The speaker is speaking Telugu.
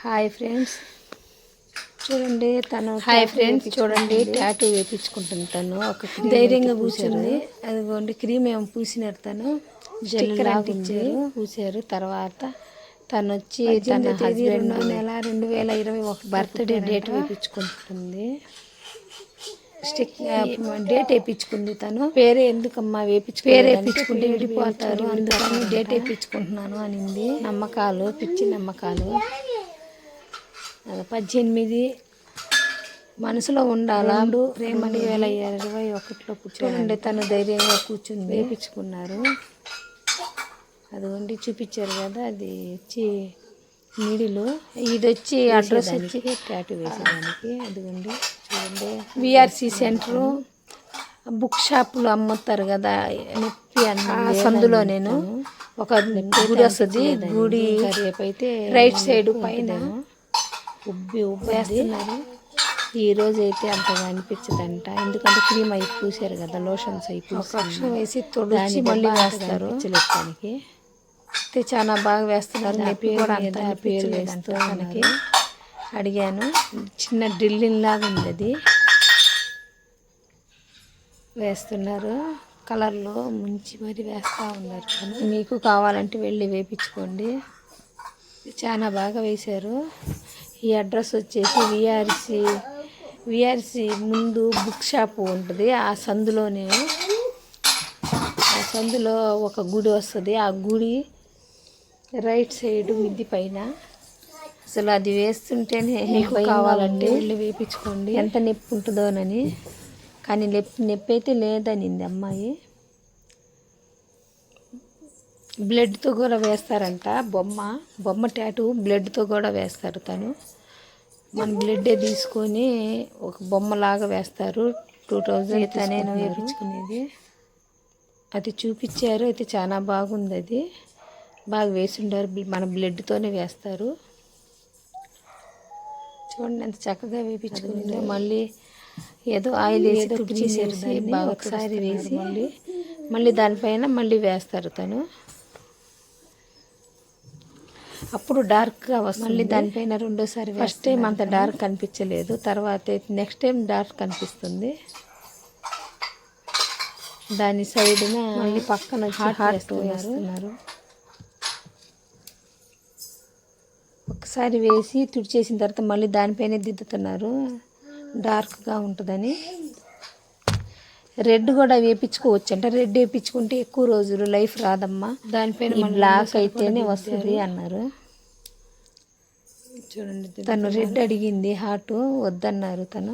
హాయ్ ఫ్రెండ్స్ చూడండి తను చూడండి టాటూ వేయించుకుంటుంది. తను ఒక ధైర్యంగా కూర్చుంది. అదిగోండి క్రీమ్ ఏమో పూసినారు. తను జెల్ పూసారు. తర్వాత తను వచ్చి తన హస్బెండ్ 2021 బర్త్డే డేట్ వేయించుకుంటుంది. డేట్ వేయించుకుంది. తను పేరే ఎందుకమ్మా వేయించుకుంటే విడిపోతారు, అందుకని డేట్ వేయించుకుంటున్నాను అనింది. నమ్మకాలు, పిచ్చి నమ్మకాలు. 18 మనసులో ఉండాలా 2021లో చూడండి తను ధైర్యంగా కూర్చుంది. వేయించుకున్నారు. అదిగోండి చూపించారు కదా, అది వచ్చి నీడిలు, ఇది వచ్చి అడ్రస్ వచ్చి టాటూ వేసేదానికి. అదిగోండి చూడండి, విఆర్సి సెంటరు బుక్ షాపులు అమ్ముతారు కదా, నొప్పి అన్న సందులో నేను ఒక గుడి వస్తుంది. గుడి రేపైతే రైట్ సైడ్ పైన ఉబ్బి వేస్తున్నారు. ఈరోజు అయితే అంతగా అనిపించదంట, ఎందుకంటే క్రీమ్ అయి పూసారు కదా, లోషన్స్ అయి పక్షం వేసి తొడిచి మళ్ళీ వేస్తారు. చిలెత్తానికి అయితే చాలా బాగా వేస్తున్నారు. నొప్పి కూడా అంత పేరు వేస్తూ మనకి అడిగాను. చిన్న డ్రిల్లింగ్ లాగా ఉంది, అది వేస్తున్నారు. కలర్లో ముంచి మరి వేస్తూ ఉన్నారు. మీకు కావాలంటే వెళ్ళి వేయించుకోండి. చాలా బాగా వేశారు. ఈ అడ్రస్ వచ్చేసి విఆర్సి ముందు బుక్ షాప్ ఉంటుంది. ఆ సందులో ఒక గుడి వస్తుంది. ఆ గుడి రైట్ సైడ్ మిద్ది పైన. అసలు అది వేస్తుంటేనే మీకు కావాలంటే వెళ్ళి వేయించుకోండి. ఎంత నొప్పి ఉంటుందోనని, కానీ నొప్పి అయితే లేదనింది అమ్మాయి. బ్లడ్తో కూడా వేస్తారంట. బొమ్మ టాటూ బ్లడ్తో కూడా వేస్తారు. తను మన బ్లడ్డే తీసుకొని ఒక బొమ్మలాగా వేస్తారు. 2000 నేను వేయించుకునేది అది చూపించారు. అయితే చాలా బాగుంది, అది బాగా వేసిండారు. మన బ్లడ్తోనే వేస్తారు. చూడండి ఎంత చక్కగా వేయించుకుందో. మళ్ళీ ఏదో ఆయిల్ వేసి తుడిచేసేసి బాగా ఒకసారి వేసి మళ్ళీ దానిపైన మళ్ళీ వేస్తారు. తను అప్పుడు డార్క్గా వస్తుంది. మళ్ళీ దానిపైన రెండోసారి ఫస్ట్ టైం అంత డార్క్ కనిపించలేదు, తర్వాత నెక్స్ట్ టైం డార్క్ కనిపిస్తుంది. దాని సైడ్న మళ్ళీ పక్కన హార్ట్ వేస్తున్నారు. ఒకసారి వేసి తుడిచేసిన తర్వాత మళ్ళీ దానిపైనే దిద్దుతున్నారు, డార్క్గా ఉంటుందని. రెడ్ కూడా వేయించుకోవచ్చు అంట. రెడ్ వేయించుకుంటే ఎక్కువ రోజులు లైఫ్ రాదమ్మా, దానిపైన బ్లాక్ అయితేనే వస్తుంది అన్నారు. చూడండి తను రెడ్ అడిగింది, హార్ట్ వద్దన్నారు. తను